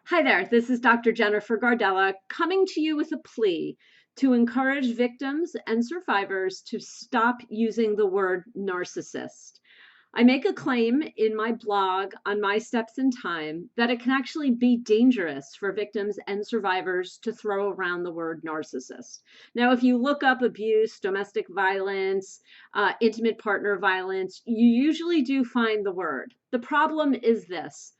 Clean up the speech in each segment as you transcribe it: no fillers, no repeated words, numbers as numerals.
Hi there, this is Dr. Jennifer Gardella coming to you with a plea to encourage victims and survivors to stop using the word narcissist. I make a claim in my blog on My Steps in Time that it can actually be dangerous for victims and survivors to throw around the word narcissist. Now, if you look up abuse, domestic violence, intimate partner violence, you usually do find the word. The problem is this: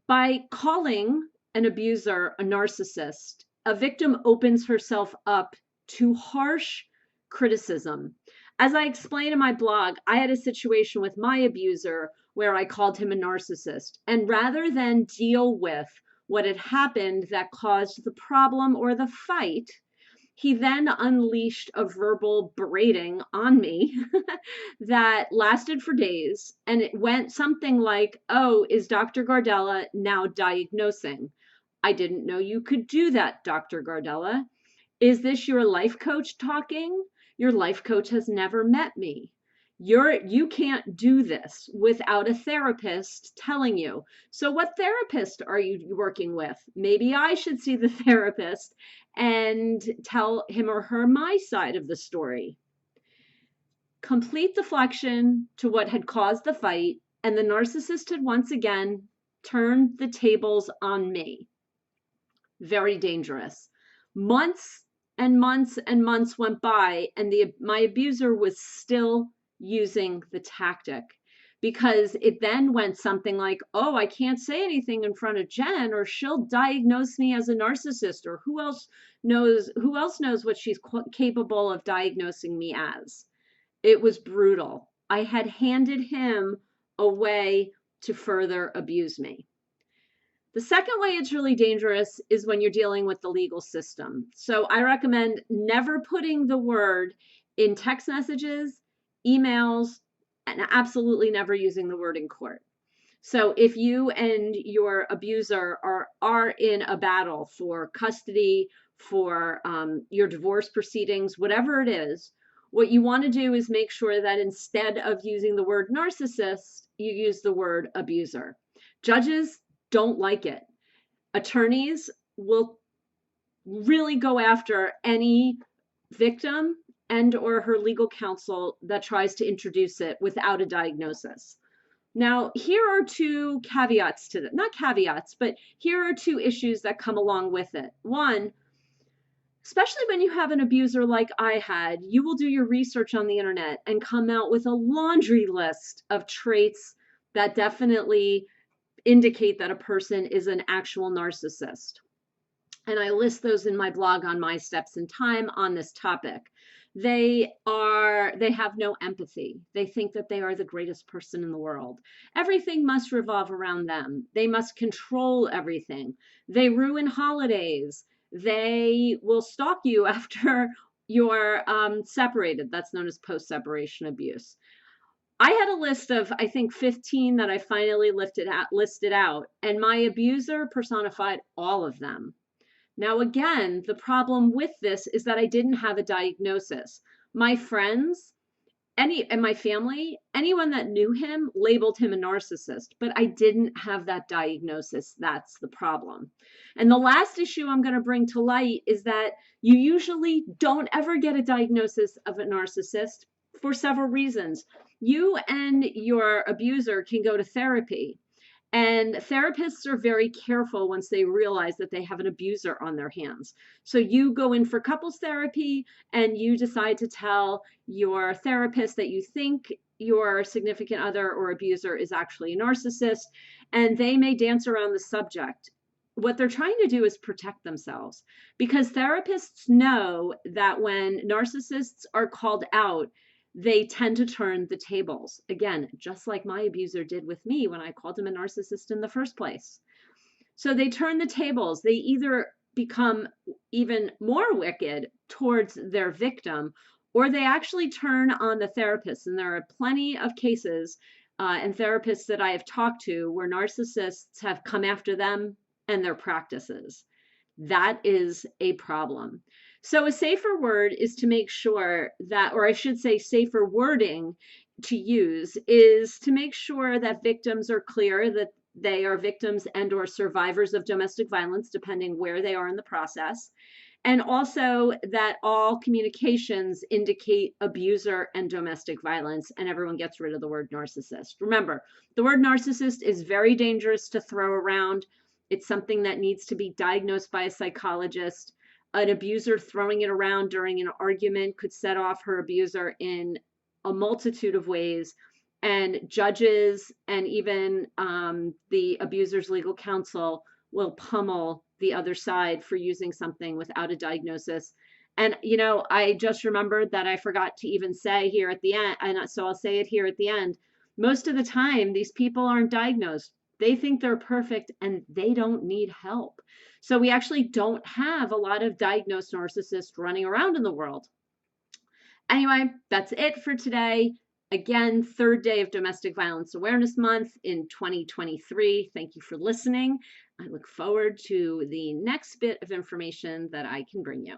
by calling an abuser a narcissist, a victim opens herself up to harsh criticism. As I explain in my blog, I had a situation with my abuser where I called him a narcissist. And rather than deal with what had happened that caused the problem or the fight, he then unleashed a verbal berating on me that lasted for days. And it went something like, "Oh, is Dr. Gardella now diagnosing? I didn't know you could do that, Dr. Gardella. Is this your life coach talking? Your life coach has never met me. You can't do this without a therapist telling you. So what therapist are you working with? Maybe I should see the therapist and tell him or her my side of the story." Complete deflection to what had caused the fight, and the narcissist had once again turned the tables on me. Very dangerous. Months and months and months went by, and my abuser was still using the tactic, because it then went something like, "Oh, I can't say anything in front of Jen or she'll diagnose me as a narcissist, or who else knows what she's capable of diagnosing me as." It was brutal. I had handed him away to further abuse me. The second way it's really dangerous is when you're dealing with the legal system. So I recommend never putting the word in text messages, emails, and absolutely never using the word in court. So if you and your abuser are in a battle for custody, for your divorce proceedings, whatever it is, what you want to do is make sure that instead of using the word narcissist, you use the word abuser. Judges don't like it. Attorneys will really go after any victim and or her legal counsel that tries to introduce it without a diagnosis. Now, here are two caveats to that. Not caveats, but here are two issues that come along with it. One, especially when you have an abuser like I had, you will do your research on the internet and come out with a laundry list of traits that definitely indicate that a person is an actual narcissist. And I list those in my blog on My Steps in Time on this topic. They have no empathy. They think that they are the greatest person in the world. Everything must revolve around them. They must control everything. They ruin holidays. They will stalk you after you're separated. That's known as post-separation abuse. I had a list of, I think, 15 that I finally listed out, and my abuser personified all of them. Now, again, the problem with this is that I didn't have a diagnosis. My friends, and my family, anyone that knew him labeled him a narcissist, but I didn't have that diagnosis. That's the problem. And the last issue I'm going to bring to light is that you usually don't ever get a diagnosis of a narcissist for several reasons. You and your abuser can go to therapy. And therapists are very careful once they realize that they have an abuser on their hands. So you go in for couples therapy and you decide to tell your therapist that you think your significant other or abuser is actually a narcissist, and they may dance around the subject. What they're trying to do is protect themselves, because therapists know that when narcissists are called out, they tend to turn the tables. Again, just like my abuser did with me when I called him a narcissist in the first place. So they turn the tables. They either become even more wicked towards their victim, or they actually turn on the therapist. And there are plenty of cases and therapists that I have talked to where narcissists have come after them and their practices. That is a problem. So a safer word is to make sure that, or I should say safer wording to use, is to make sure that victims are clear that they are victims and or survivors of domestic violence, depending where they are in the process. And also that all communications indicate abuser and domestic violence, and everyone gets rid of the word narcissist. Remember, the word narcissist is very dangerous to throw around. It's something that needs to be diagnosed by a psychologist. An abuser throwing it around during an argument could set off her abuser in a multitude of ways. And judges and even the abuser's legal counsel will pummel the other side for using something without a diagnosis. And, you know, I just remembered that I forgot to even say here at the end, and so I'll say it here at the end. Most of the time, these people aren't diagnosed. They think they're perfect and they don't need help. So we actually don't have a lot of diagnosed narcissists running around in the world. Anyway, that's it for today. Again, third day of Domestic Violence Awareness Month in 2023. Thank you for listening. I look forward to the next bit of information that I can bring you.